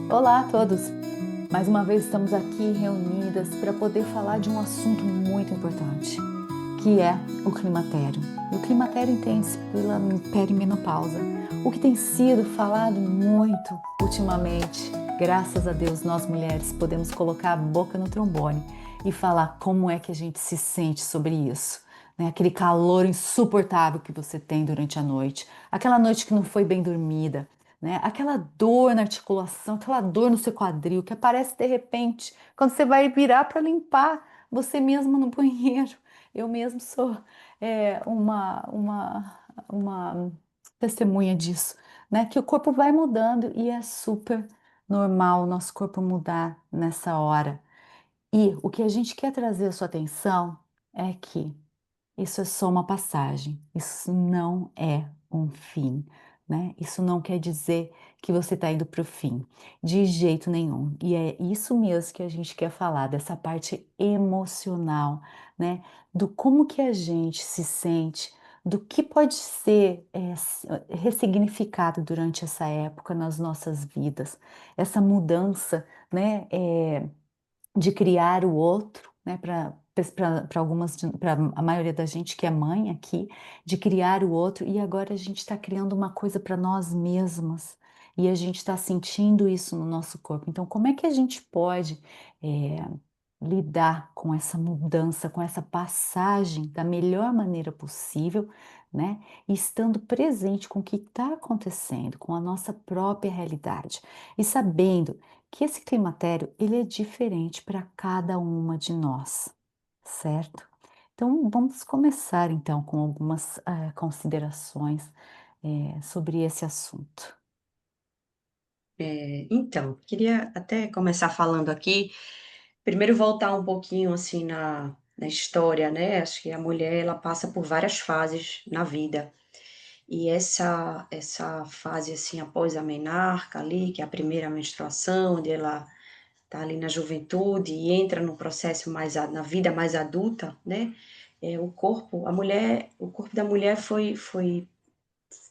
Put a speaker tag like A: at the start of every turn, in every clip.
A: Olá a todos! Mais uma vez estamos aqui reunidas para poder falar de um assunto muito importante, que é o climatério. E o climatério entende-se pela perimenopausa, o que tem sido falado muito ultimamente. Graças a Deus, nós mulheres podemos colocar a boca no trombone e falar como é que a gente se sente sobre isso. Né? Aquele calor insuportável que você tem durante a noite, aquela noite que não foi bem dormida, né? Aquela dor na articulação, aquela dor no seu quadril que aparece de repente quando você vai virar para limpar você mesma no banheiro. Eu mesmo sou uma testemunha disso, né? Que o corpo vai mudando e é super normal o nosso corpo mudar nessa hora. E o que a gente quer trazer a sua atenção é que isso é só uma passagem, isso não é um fim, né? Isso não quer dizer que você está indo para o fim, de jeito nenhum. E é isso mesmo que a gente quer falar, dessa parte emocional, né? Do como que a gente se sente, do que pode ser ressignificado durante essa época nas nossas vidas, essa mudança, né? De criar o outro, né, para algumas, para a maioria da gente que é mãe aqui, de criar o outro e agora a gente está criando uma coisa para nós mesmas e a gente está sentindo isso no nosso corpo. Então, como é que a gente pode eh, lidar com essa mudança, com essa passagem da melhor maneira possível, né? E estando presente com o que está acontecendo, com a nossa própria realidade e sabendo que esse climatério ele é diferente para cada uma de nós, certo? Então vamos começar então com algumas considerações sobre esse assunto.
B: Então, queria até começar falando aqui, primeiro voltar um pouquinho assim na história, né? Acho que a mulher ela passa por várias fases na vida. E essa fase assim após a menarca ali, que é a primeira menstruação, onde ela tá ali na juventude e entra no processo na vida mais adulta, né? O corpo da mulher foi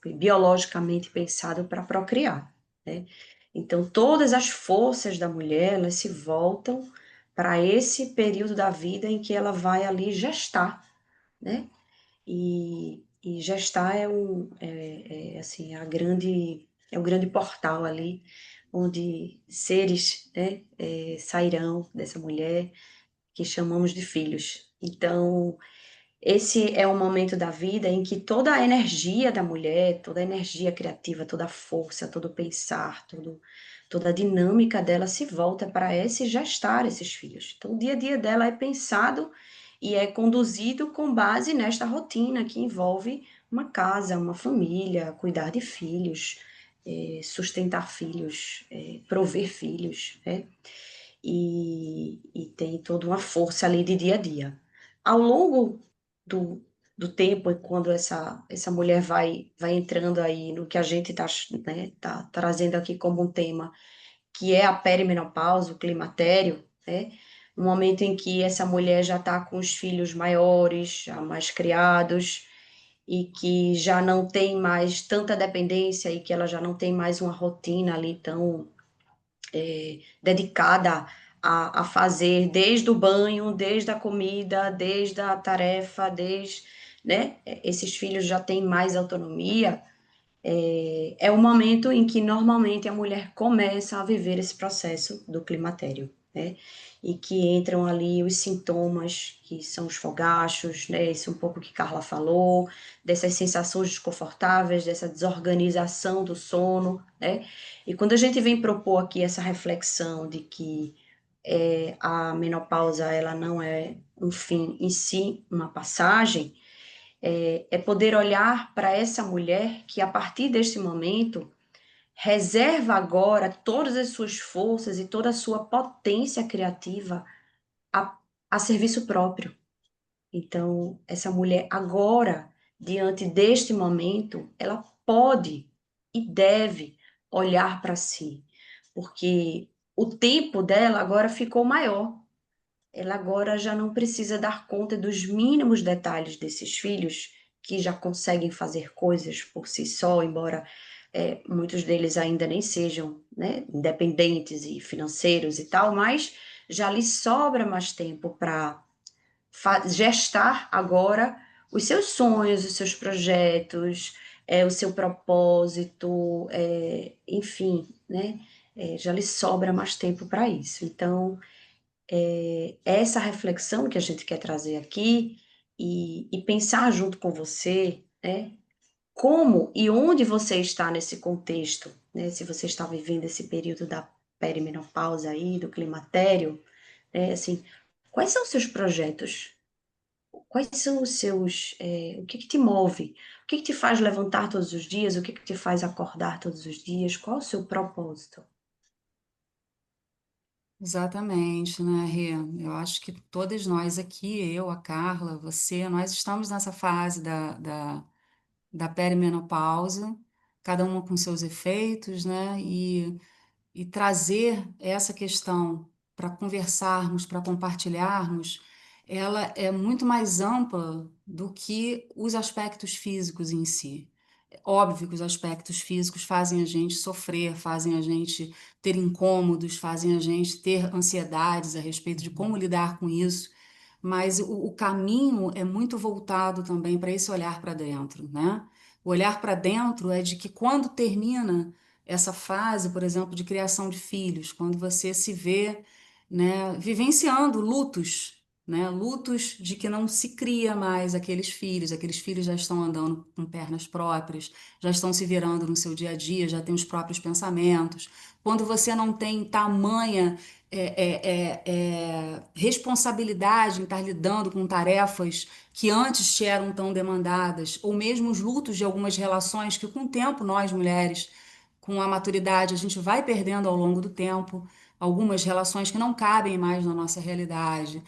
B: biologicamente pensado para procriar, né. Então todas as forças da mulher, elas se voltam para esse período da vida em que ela vai ali gestar, né. E gestar assim, é o grande portal ali, onde seres, né, sairão dessa mulher, que chamamos de filhos. Então, esse é um momento da vida em que toda a energia da mulher, toda a energia criativa, toda a força, todo o pensar, toda a dinâmica dela se volta para esse gestar esses filhos. Então, o dia a dia dela é pensado e é conduzido com base nesta rotina que envolve uma casa, uma família, cuidar de filhos, sustentar filhos, prover filhos, né? E tem toda uma força ali de dia a dia. Ao longo do do tempo, e quando essa mulher vai entrando aí no que a gente está, né, tá trazendo aqui como um tema, que é a perimenopausa, o climatério, né, no momento em que essa mulher já está com os filhos maiores, já mais criados, e que já não tem mais tanta dependência e que ela já não tem mais uma rotina ali tão dedicada a fazer desde o banho, desde a comida, desde a tarefa, né, esses filhos já têm mais autonomia, é o momento em que normalmente a mulher começa a viver esse processo do climatério, né, e que entram ali os sintomas, que são os fogachos, né, isso um pouco que Carla falou, dessas sensações desconfortáveis, dessa desorganização do sono, né. E quando a gente vem propor aqui essa reflexão de que, a menopausa ela não é um fim em si, uma passagem, é poder olhar para essa mulher que, a partir deste momento, reserva agora todas as suas forças e toda a sua potência criativa a, a serviço próprio. Então, essa mulher agora, diante deste momento, ela pode e deve olhar para si, porque o tempo dela agora ficou maior. Ela agora já não precisa dar conta dos mínimos detalhes desses filhos, que já conseguem fazer coisas por si só, embora muitos deles ainda nem sejam, né, independentes e financeiros e tal, mas já lhe sobra mais tempo para gestar agora os seus sonhos, os seus projetos, o seu propósito, enfim, né? Já lhe sobra mais tempo para isso. Então, essa reflexão que a gente quer trazer aqui e pensar junto com você, né? Como e onde você está nesse contexto, né? Se você está vivendo esse período da perimenopausa aí, do climatério, né? Assim, quais são os seus projetos? Quais são os seus, o que que te move? O que que te faz levantar todos os dias? O que que te faz acordar todos os dias? Qual o seu propósito?
A: Exatamente, né, Rê? Eu acho que todas nós aqui, eu, a Carla, você, nós estamos nessa fase da perimenopausa, cada uma com seus efeitos, né? E trazer essa questão para conversarmos, para compartilharmos, ela é muito mais ampla do que os aspectos físicos em si. É óbvio que os aspectos físicos fazem a gente sofrer, fazem a gente ter incômodos, fazem a gente ter ansiedades a respeito de como lidar com isso, mas o caminho é muito voltado também para esse olhar para dentro, né? O olhar para dentro é de que quando termina essa fase, por exemplo, de criação de filhos, quando você se vê, né, vivenciando lutos, né, lutos de que não se cria mais aqueles filhos já estão andando com pernas próprias, já estão se virando no seu dia a dia, já têm os próprios pensamentos. Quando você não tem tamanha responsabilidade em estar lidando com tarefas que antes te eram tão demandadas, ou mesmo os lutos de algumas relações que, com o tempo, nós mulheres com a maturidade, a gente vai perdendo ao longo do tempo algumas relações que não cabem mais na nossa realidade.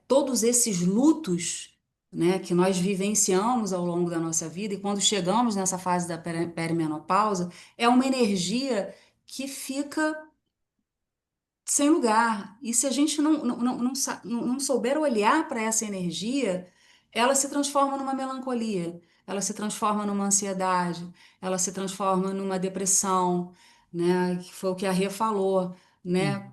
A: Todos esses lutos, né, que nós vivenciamos ao longo da nossa vida, e quando chegamos nessa fase da perimenopausa, é uma energia que fica sem lugar. E se a gente não souber olhar para essa energia, ela se transforma numa melancolia, ela se transforma numa ansiedade, ela se transforma numa depressão, né? Que foi o que a Rê falou, né?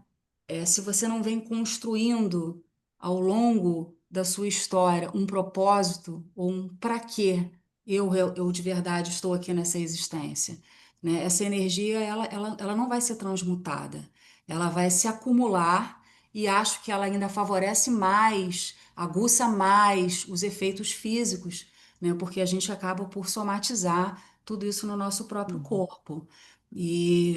A: Se você não vem construindo ao longo da sua história um propósito ou um para quê eu de verdade estou aqui nessa existência, né? Essa energia ela não vai ser transmutada, ela vai se acumular e acho que ela ainda favorece mais, aguça mais os efeitos físicos, né? Porque a gente acaba por somatizar tudo isso no nosso próprio corpo. E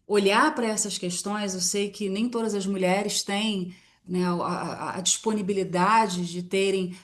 A: olhar para essas questões, eu sei que nem todas as mulheres têm, né, a disponibilidade de terem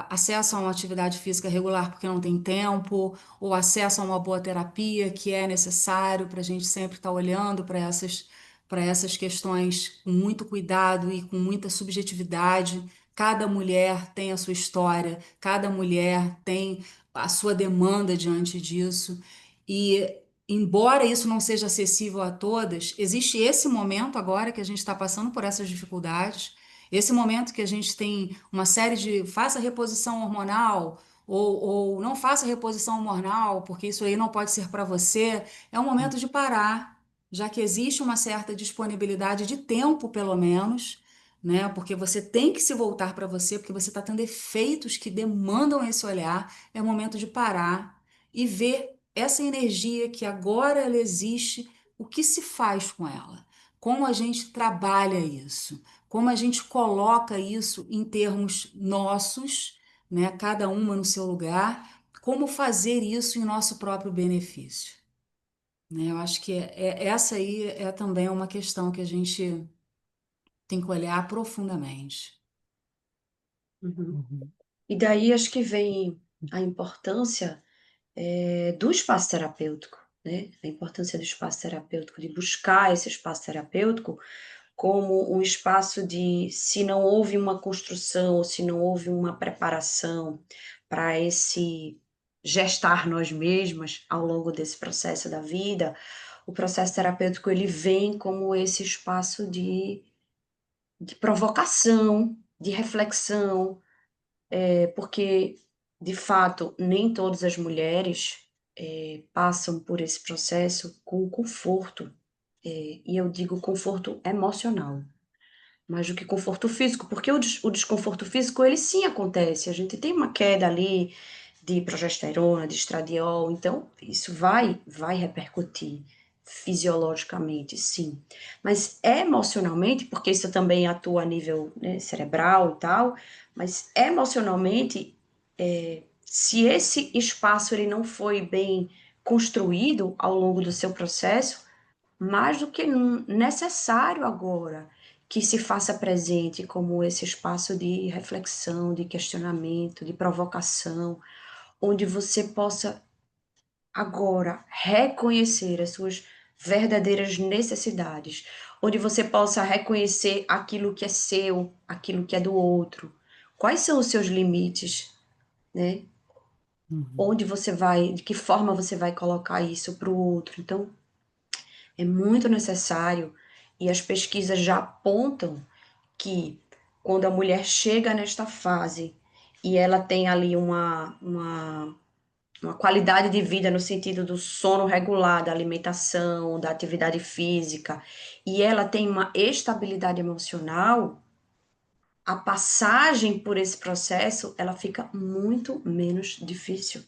A: acesso a uma atividade física regular porque não tem tempo, ou acesso a uma boa terapia que é necessário para a gente sempre estar olhando para essas questões com muito cuidado e com muita subjetividade. Cada mulher tem a sua história, cada mulher tem a sua demanda diante disso. E embora isso não seja acessível a todas, existe esse momento agora que a gente está passando por essas dificuldades, esse momento que a gente tem uma série de faça reposição hormonal ou não faça reposição hormonal, porque isso aí não pode ser para você, é um momento de parar, já que existe uma certa disponibilidade de tempo, pelo menos, né? Porque você tem que se voltar para você, porque você está tendo efeitos que demandam esse olhar, é o momento de parar e ver essa energia que agora ela existe, o que se faz com ela? Como a gente trabalha isso? Como a gente coloca isso em termos nossos, né? Cada uma no seu lugar, como fazer isso em nosso próprio benefício, né? Eu acho que essa aí é também uma questão que a gente tem que olhar profundamente.
B: Uhum. E daí acho que vem a importância, do espaço terapêutico, né, a importância do espaço terapêutico, de buscar esse espaço terapêutico como um espaço de se não houve uma construção ou se não houve uma preparação para esse gestar nós mesmas ao longo desse processo da vida, o processo terapêutico ele vem como esse espaço de provocação, de reflexão, porque de fato nem todas as mulheres passam por esse processo com conforto, e eu digo conforto emocional, mais do que conforto físico, porque o desconforto físico ele sim acontece, a gente tem uma queda ali de progesterona, de estradiol, então isso vai repercutir fisiologicamente, sim. Mas emocionalmente, porque isso também atua a nível, né, cerebral e tal, mas emocionalmente, se esse espaço ele não foi bem construído ao longo do seu processo, mais do que necessário agora que se faça presente como esse espaço de reflexão, de questionamento, de provocação, onde você possa agora reconhecer as suas verdadeiras necessidades, onde você possa reconhecer aquilo que é seu, aquilo que é do outro. Quais são os seus limites, né?
A: Uhum,
B: Onde você vai, de que forma você vai colocar isso para o outro. Então, é muito necessário, e as pesquisas já apontam que quando a mulher chega nesta fase e ela tem ali uma qualidade de vida no sentido do sono regular, da alimentação, da atividade física, e ela tem uma estabilidade emocional, a passagem por esse processo, ela fica muito menos difícil.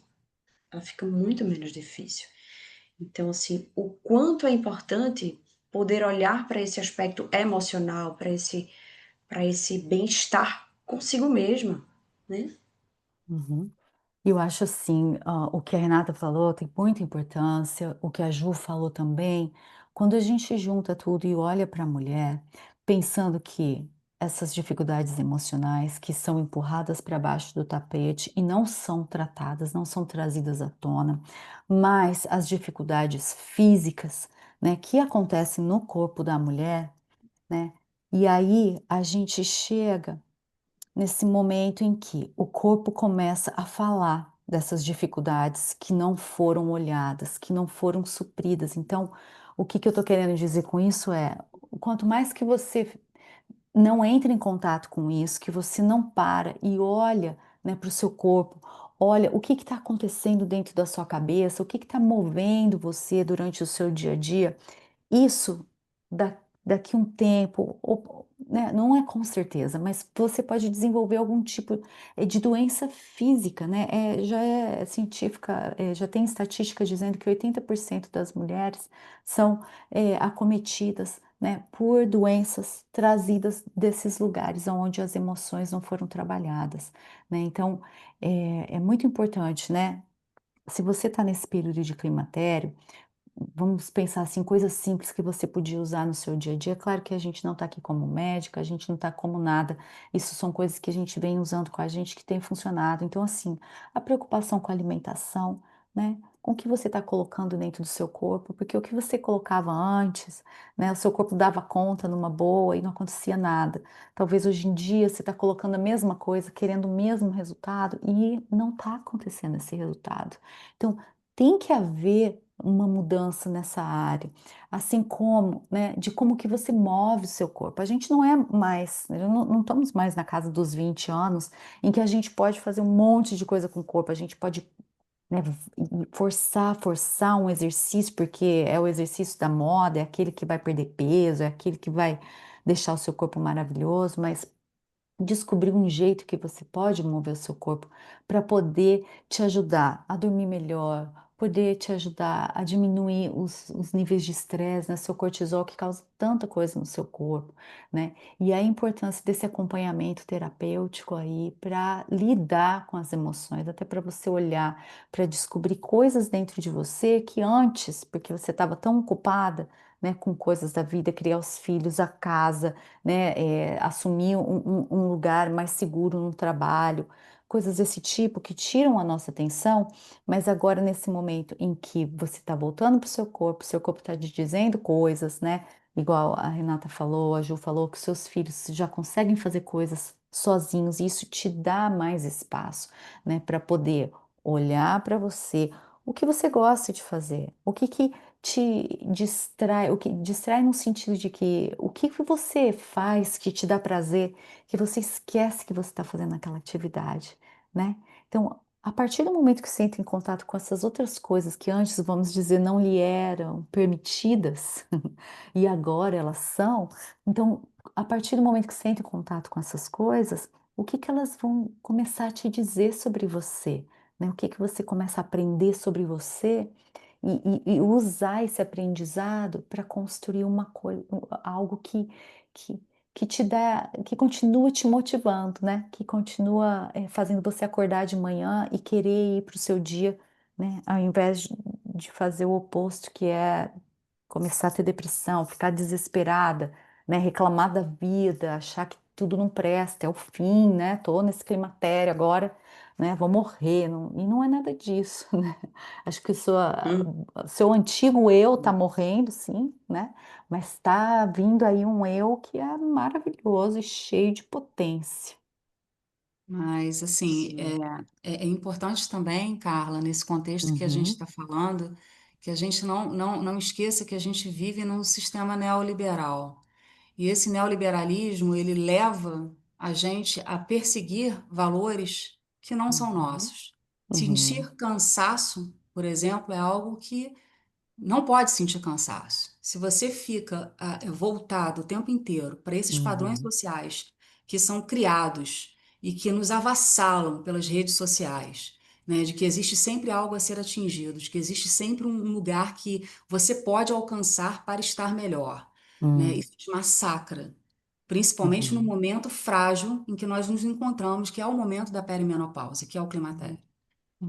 B: Ela fica muito menos difícil. Então, assim, o quanto é importante poder olhar para esse aspecto emocional, para esse bem-estar consigo mesma, né?
A: uhum. Eu acho assim, o que a Renata falou tem muita importância, o que a Ju falou também. Quando a gente junta tudo e olha para a mulher, pensando que essas dificuldades emocionais que são empurradas para baixo do tapete e não são tratadas, não são trazidas à tona, mas as dificuldades físicas, né, que acontecem no corpo da mulher, né? E aí a gente chega nesse momento em que o corpo começa a falar dessas dificuldades que não foram olhadas, que não foram supridas. Então, o que que eu estou querendo dizer com isso é, quanto mais que você não entra em contato com isso, que você não para e olha, né, para o seu corpo, olha o que está acontecendo dentro da sua cabeça, o que está movendo você durante o seu dia a dia, isso da daqui um tempo, ou né, não é com certeza, mas você pode desenvolver algum tipo, de doença física, né, já é científica, já tem estatística dizendo que 80% das mulheres são, acometidas, né, por doenças trazidas desses lugares onde as emoções não foram trabalhadas, né. Então, é muito importante, né, se você está nesse período de climatério, vamos pensar assim, coisas simples que você podia usar no seu dia a dia. Claro que a gente não está aqui como médica, a gente não está como nada. Isso são coisas que a gente vem usando com a gente que tem funcionado. Então, assim, a preocupação com a alimentação, né? Com o que você está colocando dentro do seu corpo, porque o que você colocava antes, né? O seu corpo dava conta numa boa e não acontecia nada. Talvez hoje em dia você está colocando a mesma coisa, querendo o mesmo resultado e não está acontecendo esse resultado. Então, tem que haver uma mudança nessa área, assim como, né, de como que você move o seu corpo. A gente não é mais, não estamos mais na casa dos 20 anos, em que a gente pode fazer um monte de coisa com o corpo, a gente pode, né, forçar um exercício, porque é o exercício da moda, é aquele que vai perder peso, é aquele que vai deixar o seu corpo maravilhoso, mas descobrir um jeito que você pode mover o seu corpo para poder te ajudar a dormir melhor, poder te ajudar a diminuir os níveis de estresse, né, seu cortisol que causa tanta coisa no seu corpo, né? E a importância desse acompanhamento terapêutico aí para lidar com as emoções, até para você olhar, para descobrir coisas dentro de você que antes, porque você estava tão ocupada, né, com coisas da vida, criar os filhos, a casa, né, assumir um lugar mais seguro no trabalho, coisas desse tipo que tiram a nossa atenção, mas agora nesse momento em que você está voltando para o seu corpo está te dizendo coisas, né? Igual a Renata falou, a Ju falou, que seus filhos já conseguem fazer coisas sozinhos, e isso te dá mais espaço, né, para poder olhar para você, o que você gosta de fazer, o que que te distrai, o que distrai no sentido de que o que que você faz que te dá prazer, que você esquece que você está fazendo aquela atividade, né? Então, A partir do momento que você entra em contato com essas outras coisas que antes, vamos dizer, não lhe eram permitidas, e agora elas são, então, a partir do momento que você entra em contato com essas coisas, o que que elas vão começar a te dizer sobre você, né? O que que você começa a aprender sobre você e usar esse aprendizado para construir uma coisa, algo que que te dá, que continua te motivando, né, que continua, fazendo você acordar de manhã e querer ir para o seu dia, né, ao invés de fazer o oposto, que é começar a ter depressão, ficar desesperada, né, reclamar da vida, achar que tudo não presta, é o fim, né, tô nesse climatério agora, né, vou morrer, e não é nada disso, né. Acho que
B: Hum.
A: seu antigo eu tá morrendo sim, né, mas tá vindo aí um eu que é maravilhoso e cheio de potência.
C: Mas, assim,
B: Sim.
C: é importante também, Carla, nesse contexto que a gente
A: Uhum,
C: está falando, que a gente não esqueça que a gente vive num sistema neoliberal. E esse neoliberalismo, ele leva a gente a perseguir valores que não são
A: uhum,
C: nossos.
A: uhum,
C: Sentir cansaço, por exemplo, é algo que não pode sentir cansaço. Se você fica voltado o tempo inteiro para esses padrões
A: uhum,
C: sociais que são criados e que nos avassalam pelas redes sociais, né, de que existe sempre algo a ser atingido, de que existe sempre um lugar que você pode alcançar para estar melhor, né,
A: hum,
C: isso te massacra, principalmente no
A: uhum,
C: momento frágil em que nós nos encontramos, que é o momento da perimenopausa, que é o climatério.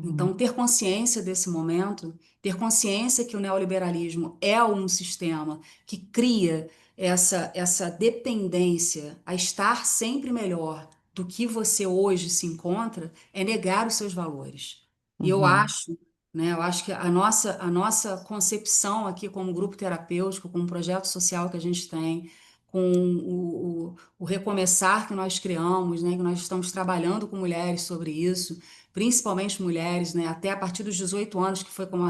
C: Então,
A: uhum,
C: ter consciência desse momento, ter consciência que o neoliberalismo é um sistema que cria essa dependência a estar sempre melhor do que você hoje se encontra, é negar os seus valores. E eu
A: uhum,
C: acho, né, eu acho que a nossa concepção aqui como grupo terapêutico, como projeto social que a gente tem, com o recomeçar que nós criamos, né, que nós estamos trabalhando com mulheres sobre isso, principalmente mulheres, né, até a partir dos 18 anos, que foi como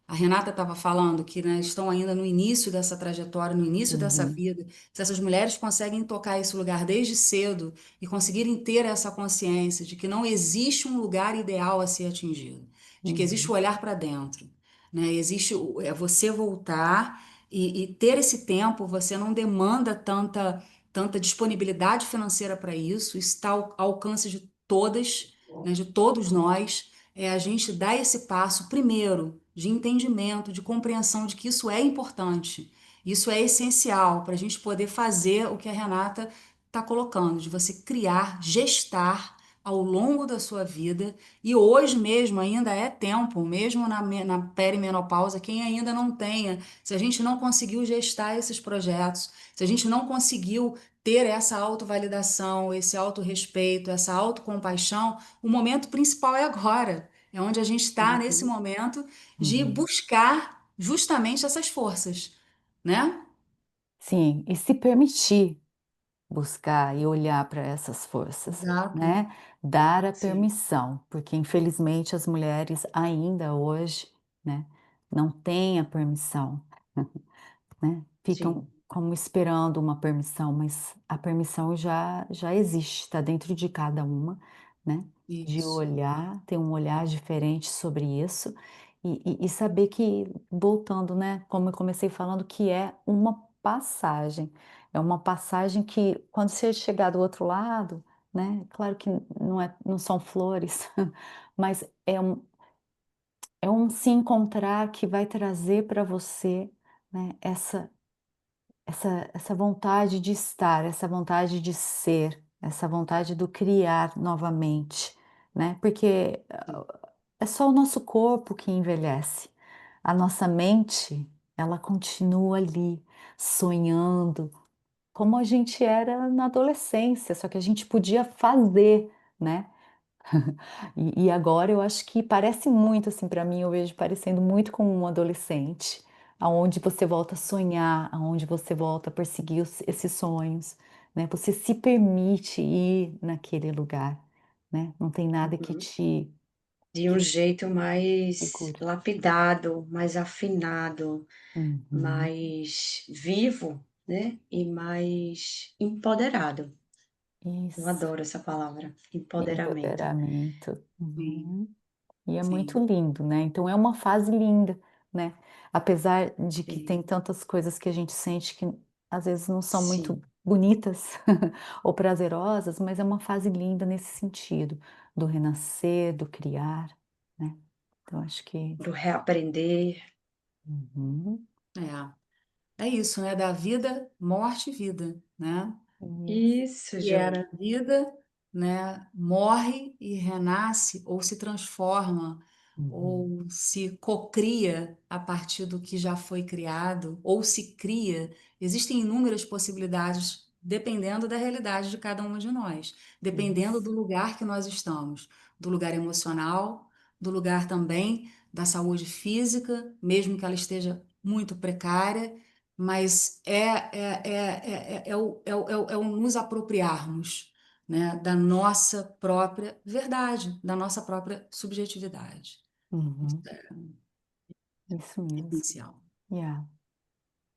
C: a Renata estava falando, que, né, estão ainda no início dessa trajetória, no início dessa
A: uhum,
C: vida. Se essas mulheres conseguem tocar esse lugar desde cedo e conseguirem ter essa consciência de que não existe um lugar ideal a ser atingido, de que existe
A: uhum,
C: o olhar para dentro, né, existe você voltar e ter esse tempo, você não demanda tanta disponibilidade financeira para isso está ao alcance de todas, né, de todos nós, é a gente dar esse passo primeiro de entendimento, de compreensão de que isso é importante, isso é essencial para a gente poder fazer o que a Renata está colocando, de você criar, gestar ao longo da sua vida, e hoje mesmo ainda é tempo, mesmo na perimenopausa, quem ainda não tenha, se a gente não conseguiu gestar esses projetos, se a gente não conseguiu ter essa autovalidação, esse autorrespeito, essa autocompaixão, o momento principal é agora. É onde a gente está nesse
B: Uhum.
C: momento de
A: uhum.
C: buscar justamente essas forças, né?
A: Sim, e se permitir buscar e olhar para essas forças,
C: Exato.
A: né, dar a
B: Sim,
A: permissão, porque infelizmente as mulheres ainda hoje, né, não têm a permissão. Né, ficam
B: sim.
A: como esperando uma permissão, mas a permissão já existe, está dentro de cada uma, né, de
C: Isso.
A: olhar, ter um olhar diferente sobre isso, e saber que, voltando, né, como eu comecei falando, que é uma passagem que quando você chegar do outro lado, né, claro que não são flores, mas é um se encontrar que vai trazer para você, né, essa vontade de estar, essa vontade de ser, essa vontade do criar novamente, né, porque,
B: Sim.
A: é só o nosso corpo que envelhece, a nossa mente, ela continua ali, sonhando, como a gente era na adolescência, só que a gente podia fazer, né. E agora eu acho que parece muito, assim, para mim, eu vejo parecendo muito com um adolescente, aonde você volta a sonhar, aonde você volta a perseguir esses sonhos, né, você se permite ir naquele lugar, né, não tem nada
B: Uhum. De um
A: que
B: jeito mais
A: segure.
B: lapidado, mais afinado,
A: Uhum,
B: mais vivo, né, e mais empoderado. Eu
A: Isso,
B: adoro essa palavra, empoderamento.
A: empoderamento.
C: Sim,
A: Uhum. E é muito
C: sim,
A: lindo, né, então é uma fase linda, né, apesar de que
B: Sim,
A: tem tantas coisas que a gente sente que às vezes não são muito
B: sim,
A: bonitas ou prazerosas, mas é uma fase linda nesse sentido, do renascer, do criar, né. Então acho que
B: do reaprender.
A: uhum,
C: é isso, né? Da vida, morte e vida, né?
A: isso.
B: Isso,
C: Que
B: Jô.
C: era vida, né, morre e renasce, ou se transforma,
A: Uhum.
C: ou se cocria a partir do que já foi criado, ou se cria. Existem inúmeras possibilidades, dependendo da realidade de cada uma de nós, dependendo
A: Isso.
C: do lugar que nós estamos, do lugar emocional, do lugar também da saúde física, mesmo que ela esteja muito precária, mas é o nos apropriarmos, né, da nossa própria verdade, da nossa própria subjetividade. Isso
A: Uhum.
C: é
A: Isso mesmo.
C: essencial.
A: Yeah.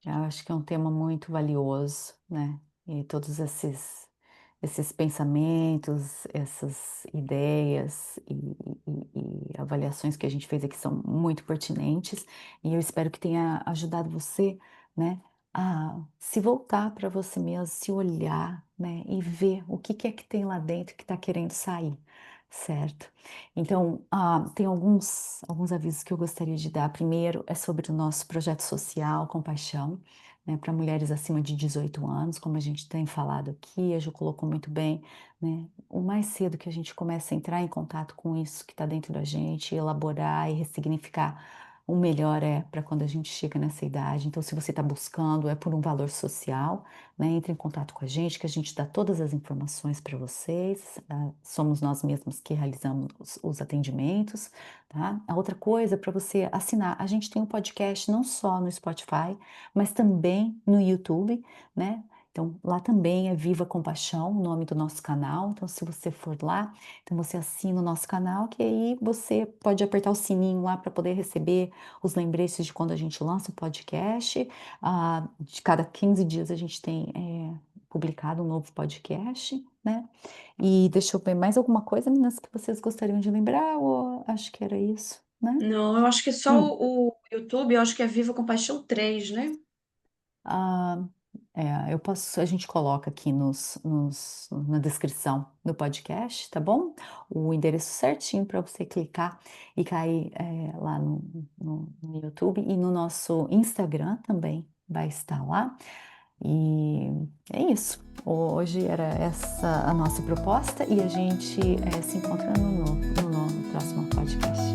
A: Eu acho que é um tema muito valioso, né? E todos esses pensamentos, essas ideias e avaliações que a gente fez aqui são muito pertinentes, e eu espero que tenha ajudado você, né, a se voltar para você mesmo, se olhar, né, e ver o que que é que tem lá dentro que está querendo sair, certo? Então, tem alguns avisos que eu gostaria de dar. Primeiro é sobre o nosso projeto social Compaixão, né, para mulheres acima de 18 anos, como a gente tem falado aqui, a Ju colocou muito bem, né, o mais cedo que a gente começa a entrar em contato com isso que está dentro da gente, elaborar e ressignificar, o melhor é para quando a gente chega nessa idade. Então, se você está buscando, é por um valor social, né, entre em contato com a gente, que a gente dá todas as informações para vocês, somos nós mesmos que realizamos os atendimentos, tá? A outra coisa, para você assinar, a gente tem um podcast não só no Spotify, mas também no YouTube, né? Então, lá também é Viva Compaixão, o nome do nosso canal. Então, se você for lá, então você assina o nosso canal, que aí você pode apertar o sininho lá para poder receber os lembretes de quando a gente lança o podcast. De cada 15 dias a gente tem publicado um novo podcast, né? E deixa eu ver mais alguma coisa, meninas, que vocês gostariam de lembrar, ou acho que era isso, né?
B: Não, eu acho que só
A: Hum.
B: o YouTube, eu acho que é Viva com Paixão 3, né?
A: Ah, a gente coloca aqui na descrição do podcast, tá bom? O endereço certinho para você clicar e cair lá no YouTube, e no nosso Instagram também vai estar lá. E é isso. Hoje era essa a nossa proposta, e a gente se encontra no próximo podcast.